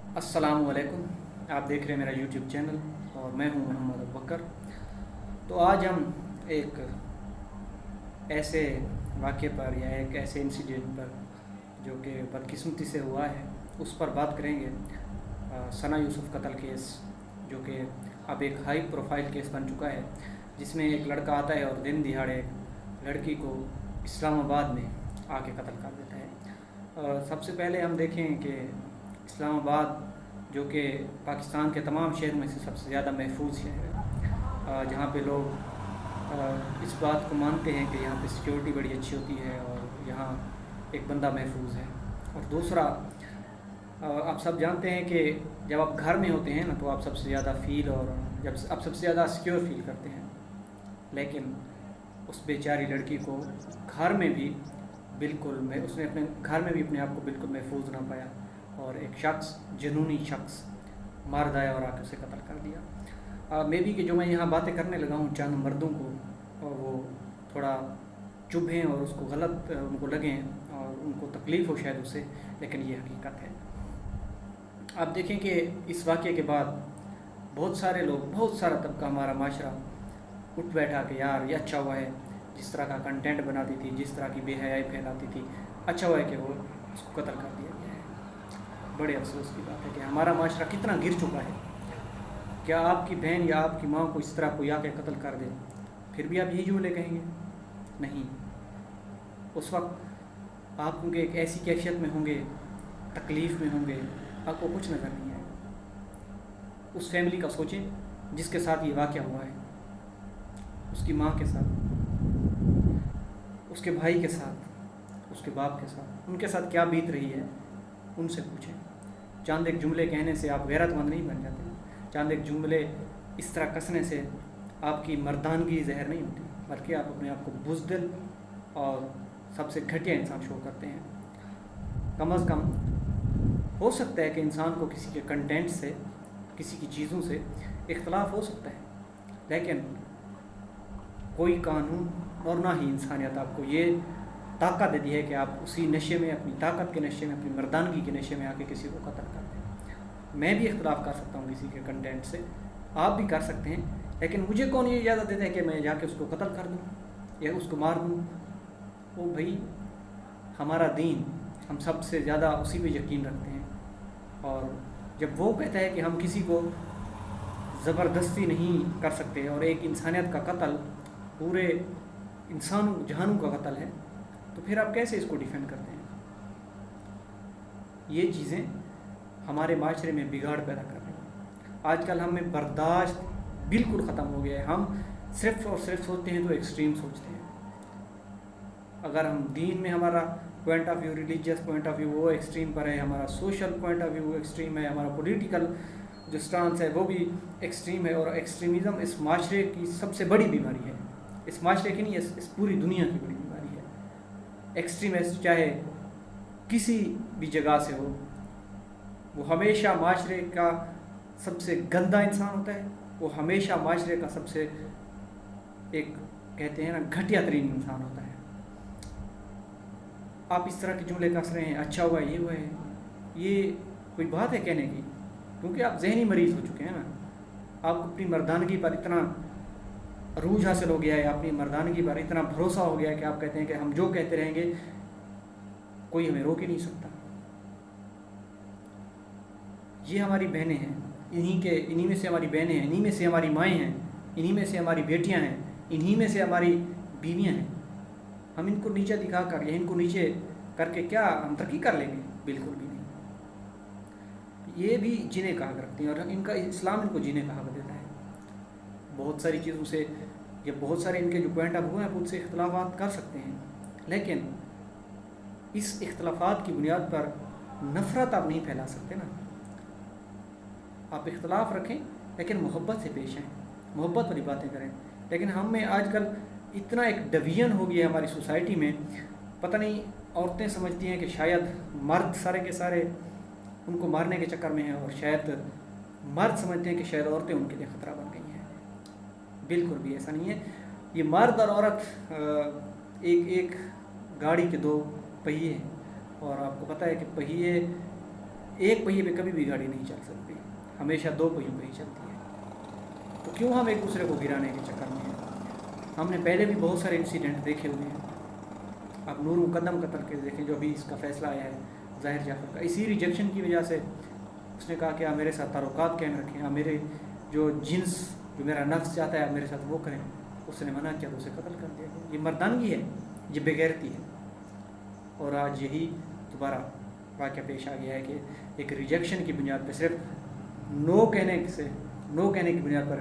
अस्सलाम वालेकुम। आप देख रहे हैं मेरा यूट्यूब चैनल और मैं हूं मोहम्मद अबू बकर। तो आज हम एक ऐसे वाक़े पर या एक ऐसे इंसिडेंट पर जो कि बदकिस्मती से हुआ है उस पर बात करेंगे। सना यूसुफ कत्ल केस, जो कि अब एक हाई प्रोफाइल केस बन चुका है, जिसमें एक लड़का आता है और दिन दिहाड़े लड़की को इस्लामाबाद में आके कत्ल कर देता है। सबसे पहले हम देखें कि इस्लामाबाद जो कि पाकिस्तान के तमाम शहरों में से सबसे ज़्यादा महफूज शहर है, जहाँ पे लोग इस बात को मानते हैं कि यहाँ पे सिक्योरिटी बड़ी अच्छी होती है और यहाँ एक बंदा महफूज है। और दूसरा, आप सब जानते हैं कि जब आप घर में होते हैं ना, तो आप सबसे ज़्यादा फील और जब आप सबसे ज़्यादा सिक्योर फील करते हैं, लेकिन उस बेचारी लड़की को घर में भी उसने अपने घर में भी अपने आप को बिल्कुल महफूज ना पाया और एक शख्स, जुनूनी शख्स मार दाया और आके उसे कत्ल कर दिया। मे बी कि जो मैं यहाँ बातें करने लगा हूँ चंद मर्दों को, और वो थोड़ा चुभें और उसको गलत उनको लगें और उनको तकलीफ़ हो शायद उससे, लेकिन ये हकीकत है। आप देखें कि इस वाक़े के बाद बहुत सारे लोग, बहुत सारा तबका हमारा माशरा उठ बैठा कि यार ये अच्छा हुआ है, जिस तरह का कंटेंट बनाती थी, जिस तरह की बेहयाई फैलाती थी, अच्छा हुआ है कि वो उसको कत्ल कर दिया गया है। बड़े अफसोस की बात है कि हमारा माशरा कितना गिर चुका है। क्या आपकी बहन या आपकी माँ को इस तरह कोई आके कत्ल कर दे, फिर भी आप यही जुमले कहेंगे? नहीं, उस वक्त आप होंगे एक ऐसी कैफियत में होंगे, तकलीफ़ में होंगे, आपको कुछ नज़र नहीं आएगा। उस फैमिली का सोचें जिसके साथ ये वाक़या हुआ है, उसकी माँ के साथ, उसके भाई के साथ, उसके बाप के साथ, उनके साथ क्या बीत रही है, उनसे पूछें। चंद एक जुमले कहने से आप गैरतमंद नहीं बन जाते। चंद एक जुमले इस तरह कसने से आपकी मर्दानगी जहर नहीं होती, बल्कि आप अपने आप को बुज़दिल और सबसे घटिया इंसान शो करते हैं। कम अज़ कम हो सकता है कि इंसान को किसी के कंटेंट से, किसी की चीज़ों से इख्तलाफ हो सकता है, लेकिन कोई कानून और ना ही इंसानियत आपको ये ताकत देती है कि आप उसी नशे में, अपनी ताकत के नशे में, अपनी मर्दानगी के नशे में आके किसी को कत्ल कर दें। मैं भी इख्तलाफ कर सकता हूँ किसी के कंटेंट से, आप भी कर सकते हैं, लेकिन मुझे कौन ये इजाज़त देता है कि मैं जाके उसको कत्ल कर दूँ या उसको मार दूँ? वो भाई हमारा दीन, हम सबसे ज़्यादा उसी पे यकीन रखते हैं, और जब वो कहता है कि हम किसी को ज़बरदस्ती नहीं कर सकते और एक इंसानियत का कत्ल पूरे इंसानों जहानों का कत्ल है, तो फिर आप कैसे इसको डिफेंड करते हैं? ये चीज़ें हमारे माशरे में बिगाड़ पैदा कर रही हैं। आजकल हमें बर्दाश्त बिल्कुल ख़त्म हो गया है। हम सिर्फ़ और सिर्फ सोचते हैं तो एक्सट्रीम सोचते हैं। अगर हम दीन में हमारा point of view, religious point of view, वो एक्सट्रीम पर है, हमारा social point of view extreme है, हमारा पॉलिटिकल जो स्टांस है वो भी एक्सट्रीम है, और एक्सट्रीमिज़म इस माशरे की सबसे बड़ी बीमारी है। इस माशरे की नहीं, इस पूरी दुनिया की बड़ी बीमारी है। एक्सट्रीमिस्ट चाहे किसी भी जगह से हो, वो हमेशा माशरे का सबसे गंदा इंसान होता है, वो हमेशा माशरे का सबसे, एक कहते हैं ना, घटिया तरीन इंसान होता है। आप इस तरह के जुमले कस रहे हैं, अच्छा हुआ ये हुआ है, ये कोई बात है कहने की? क्योंकि आप जहनी मरीज़ हो चुके हैं ना। आपको अपनी मर्दानगी पर इतना अरूज हासिल हो गया है, अपनी मर्दानगी पर इतना भरोसा हो गया है कि आप कहते हैं कि हम जो कहते रहेंगे कोई हमें रोक ही नहीं सकता। ये हमारी बहनें हैं, इन्हीं में से हमारी बहनें हैं, इन्हीं में से हमारी माएँ हैं, इन्हीं में से हमारी बेटियां हैं, इन्हीं में से हमारी बीवियां हैं। हम इनको नीचे दिखा कर या इनको नीचे करके क्या हम तरक्की कर लेंगे? बिल्कुल भी नहीं। ये भी जीने का हक रखती हैं, और इनका इस्लाम इनको जीने का हक देता है। बहुत सारी चीज़ों से या बहुत सारे इनके जो पॉइंट ऑफ व्यू हैं उनसे इख्तलाफात कर सकते हैं, लेकिन इस इख्तलाफात की बुनियाद पर नफ़रत आप नहीं फैला सकते ना। आप इख्तलाफ रखें, लेकिन मोहब्बत से पेश आएँ, मोहब्बत वाली बातें करें। लेकिन हम में आजकल इतना एक डिवीज़न हो गया है हमारी सोसाइटी में, पता नहीं, औरतें समझती हैं कि शायद मर्द सारे के सारे उनको मारने के चक्कर में हैं, और शायद मर्द समझते हैं कि शायद औरतें उनके लिए ख़तरा बन गई हैं। बिल्कुल भी ऐसा नहीं है। ये मर्द और औरत एक गाड़ी के दो पहिए हैं, और आपको पता है कि पहिए एक पहिए पे कभी भी गाड़ी नहीं चल सकती, हमेशा दो पहियों पे ही चलती है। तो क्यों हम एक दूसरे को गिराने के चक्कर में हैं? हमने पहले भी बहुत सारे इंसिडेंट देखे हुए हैं। आप नूर मुकद्दम कत्ल के देखें, जो अभी इसका फैसला आया है ज़ाहिर जाफर का, इसी रिजेक्शन की वजह से उसने कहा कि आप मेरे साथ ताल्लुकात कायम रखें, आप मेरे जो जिन्स, जो मेरा नफ्स चाहता है आप मेरे साथ वो करें। उसने मना किया तो उसे कत्ल कर दिया गया। ये मर्दानगी है, ये बेगैरती है। और आज यही दोबारा वाक़या पेश आ गया है कि एक रिजेक्शन की बुनियाद पर, सिर्फ नो कहने की बुनियाद पर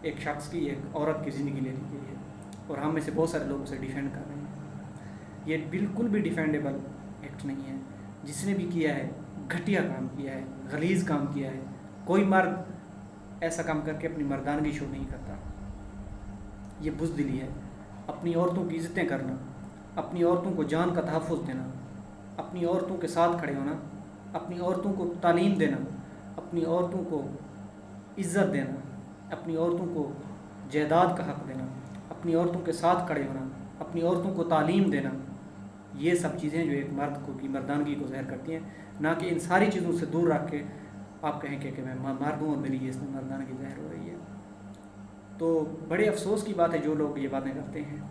एक शख्स की, एक औरत की ज़िंदगी ले ली गई है। और हम में से बहुत सारे लोग उसे डिफेंड कर रहे हैं। ये बिल्कुल भी डिफेंडेबल एक्ट नहीं है। जिसने भी किया है घटिया काम किया है, गलीज़ काम किया है। कोई मर्द ऐसा काम करके अपनी मर्दानगी शो नहीं करता। ये बुज़दिली है। अपनी औरतों की इज़्ज़तें करना, अपनी औरतों को जान का तहफ़्फ़ुज़ देना, अपनी औरतों के साथ खड़े होना, अपनी औरतों को तालीम देना, अपनी औरतों को इज़्ज़त देना, अपनी औरतों को जायदाद का हक़ देना, अपनी औरतों के साथ खड़े होना, अपनी औरतों को तालीम देना, ये सब चीज़ें जो एक मर्द को की मर्दानगी को ज़ाहिर करती हैं। ना कि इन सारी चीज़ों से दूर रख के आप कहें कि मैं मर्द हूँ और मेरी ये इसमें मर्दानगी ज़ाहिर हो रही है। तो बड़े अफसोस की बात है जो लोग ये बातें करते हैं।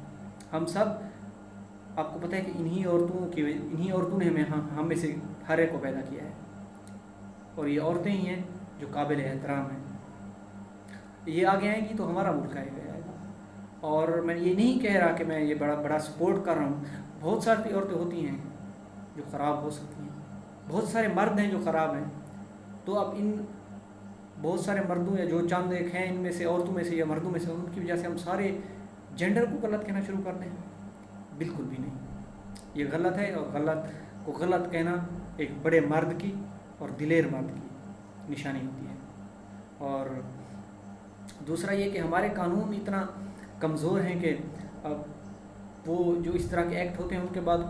हम सब, आपको पता है कि इन्हीं औरतों ने हम में से हर एक को पैदा किया है, और ये औरतें ही हैं जो काबिल एहतराम हैं। ये आगे आएंगी तो हमारा मुल्क आएगा। और मैं ये नहीं कह रहा कि मैं ये बड़ा सपोर्ट कर रहा हूँ। बहुत सारी औरतें होती हैं जो ख़राब हो सकती हैं, बहुत सारे मर्द हैं जो ख़राब हैं। तो अब इन बहुत सारे मर्दों या जो चंद एक हैं इनमें से, औरतों में से या मर्दों में से, उनकी वजह से हम सारे जेंडर को गलत कहना शुरू कर दें? बिल्कुल भी नहीं। ये गलत है, और गलत को गलत कहना एक बड़े मर्द की और दिलेर मर्द की निशानी होती है। और दूसरा ये कि हमारे कानून इतना कमज़ोर हैं कि अब वो जो इस तरह के एक्ट होते हैं उनके बाद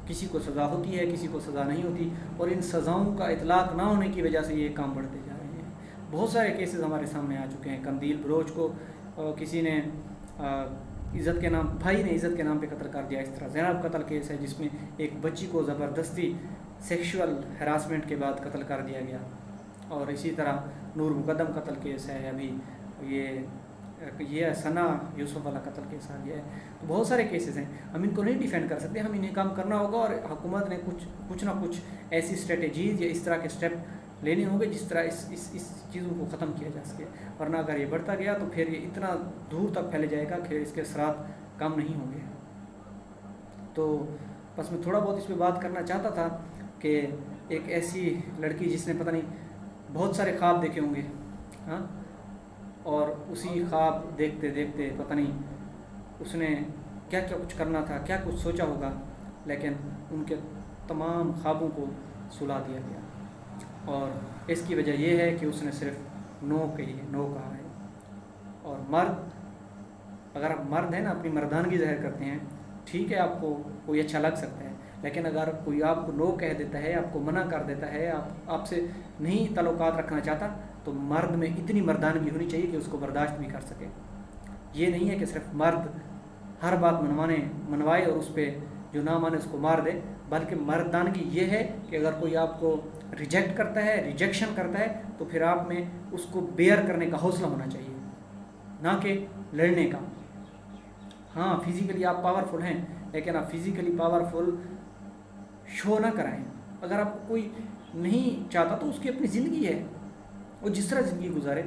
किसी को सज़ा होती है, किसी को सज़ा नहीं होती, और इन सज़ाओं का इतलाक़ ना होने की वजह से ये काम बढ़ते जा रहे हैं। बहुत सारे केसेस हमारे सामने आ चुके हैं। कंदील बलोच को किसी ने इज़्ज़त के नाम, भाई ने इज़्ज़त के नाम पे कत्ल कर दिया। इस तरह ज़ैनब कत्ल केस है जिसमें एक बच्ची को ज़बरदस्ती सेक्शुअल हरासमेंट के बाद कत्ल कर दिया गया। और इसी तरह नूर मुकद्दम कत्ल केस है, अभी ये सना यूसुफ वाला कत्ल केस आ गया है। तो बहुत सारे केसेस हैं, हम इनको नहीं डिफेंड कर सकते। हम इन्हें काम करना होगा, और हुकूमत ने कुछ ना कुछ ऐसी स्ट्रेटजीज़ या इस तरह के स्टेप लेने होंगे जिस तरह इस चीज़ों को ख़त्म किया जा सके। वरना अगर ये बढ़ता गया तो फिर ये इतना दूर तक फैले जाएगा कि इसके असरात कम नहीं होंगे। तो बस मैं थोड़ा बहुत इस पर बात करना चाहता था कि एक ऐसी लड़की जिसने पता नहीं बहुत सारे ख्वाब देखे होंगे, हाँ, और उसी ख्वाब देखते देखते पता नहीं उसने क्या क्या कुछ करना था, क्या कुछ सोचा होगा, लेकिन उनके तमाम ख्वाबों को सुला दिया गया। और इसकी वजह यह है कि उसने सिर्फ नो कहा है। और मर्द, अगर आप मर्द हैं ना, अपनी मर्दानगी ज़ाहिर करते हैं, ठीक है, आपको कोई अच्छा लग सकता है, लेकिन अगर कोई आपको नो कह देता है, आपको मना कर देता है, आपसे नहीं ताल्लुकात रखना चाहता, तो मर्द में इतनी मर्दानगी होनी चाहिए कि उसको बर्दाश्त भी कर सके। ये नहीं है कि सिर्फ मर्द हर बात मनवाए और उस पर जो ना माने उसको मार दे, बल्कि मर्दानगी ये है कि अगर कोई आपको रिजेक्ट करता है, रिजेक्शन करता है, तो फिर आप में उसको बेयर करने का हौसला होना चाहिए, ना कि लड़ने का। हाँ, फिज़िकली आप पावरफुल हैं, लेकिन आप फिज़िकली पावरफुल शो ना कराएं। अगर आपको कोई नहीं चाहता तो उसकी अपनी ज़िंदगी है, वो जिस तरह ज़िंदगी गुजारे।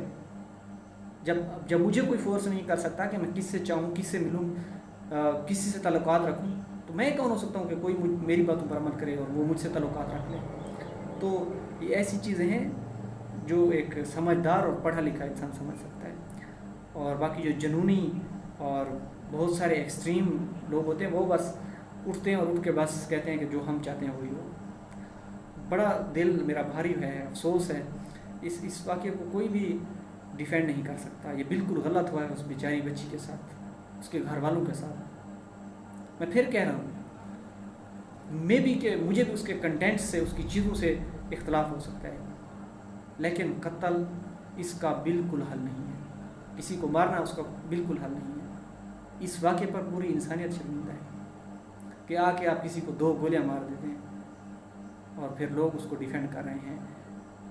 जब मुझे कोई फोर्स नहीं कर सकता कि मैं किससे चाहूँ, किससे मिलूँ, किसी से ताल्लुकात रखूँ, तो मैं कौन हो सकता हूँ कि कोई मेरी बातों पर अमल करे और वो मुझसे ताल्लुकात रख ले। तो ये ऐसी चीज़ें हैं जो एक समझदार और पढ़ा लिखा इंसान समझ सकता है। और बाकी जो जुनूनी और बहुत सारे एक्सट्रीम लोग होते हैं, वो बस उठते हैं और उठ के बस कहते हैं कि जो हम चाहते हैं वही हो। बड़ा दिल मेरा भारी है, अफसोस है। इस वाक़े को कोई भी डिफेंड नहीं कर सकता। ये बिल्कुल गलत हुआ है उस बेचारी बच्ची के साथ, उसके घर वालों के साथ। मैं फिर कह रहा हूँ, मे बी कि मुझे भी उसके कंटेंट से, उसकी चीज़ों से इख्तलाफ हो सकता है, लेकिन कत्ल इसका बिल्कुल हल नहीं है। किसी को मारना उसका बिल्कुल हल नहीं है। इस वाक़े पर पूरी इंसानियत शर्मिंदा है कि आके आप किसी को 2 गोलियां मार देते हैं اور پھر لوگ اس کو ڈیفینڈ کر رہے ہیں.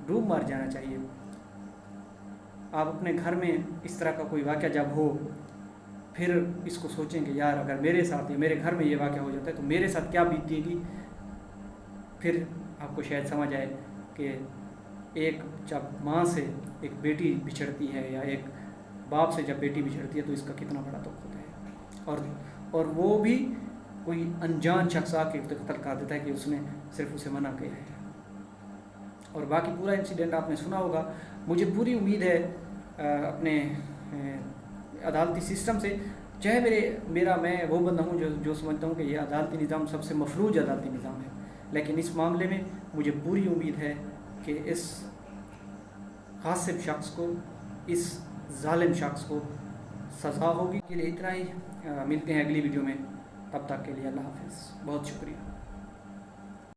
ڈوب مار جانا چاہیے. آپ اپنے گھر میں اس طرح کا کوئی واقعہ جب ہو پھر اس کو سوچیں کہ یار اگر میرے ساتھ یا میرے گھر میں یہ واقعہ ہو جاتا ہے تو میرے ساتھ کیا بیتتی گی. پھر آپ کو شاید سمجھ آئے کہ ایک جب ماں سے ایک بیٹی بچھڑتی ہے یا ایک باپ سے جب بیٹی بچھڑتی ہے تو اس کا کتنا بڑا دکھ ہوتا ہے. اور وہ بھی کوئی انجان شخص آ کے قتل کر دیتا ہے کہ اس نے صرف اسے منع کیا ہے. اور باقی پورا انسیڈنٹ آپ نے سنا ہوگا. مجھے پوری امید ہے اپنے عدالتی سسٹم سے، چاہے میں وہ بندہ ہوں جو سمجھتا ہوں کہ یہ عدالتی نظام سب سے مفلوج عدالتی نظام ہے، لیکن اس معاملے میں مجھے پوری امید ہے کہ اس غاصب شخص کو، اس ظالم شخص کو سزا ہوگی. کے لیے اتنا ہی. ملتے ہیں اگلی ویڈیو میں. تب تک کے لیے اللہ حافظ. بہت شکریہ.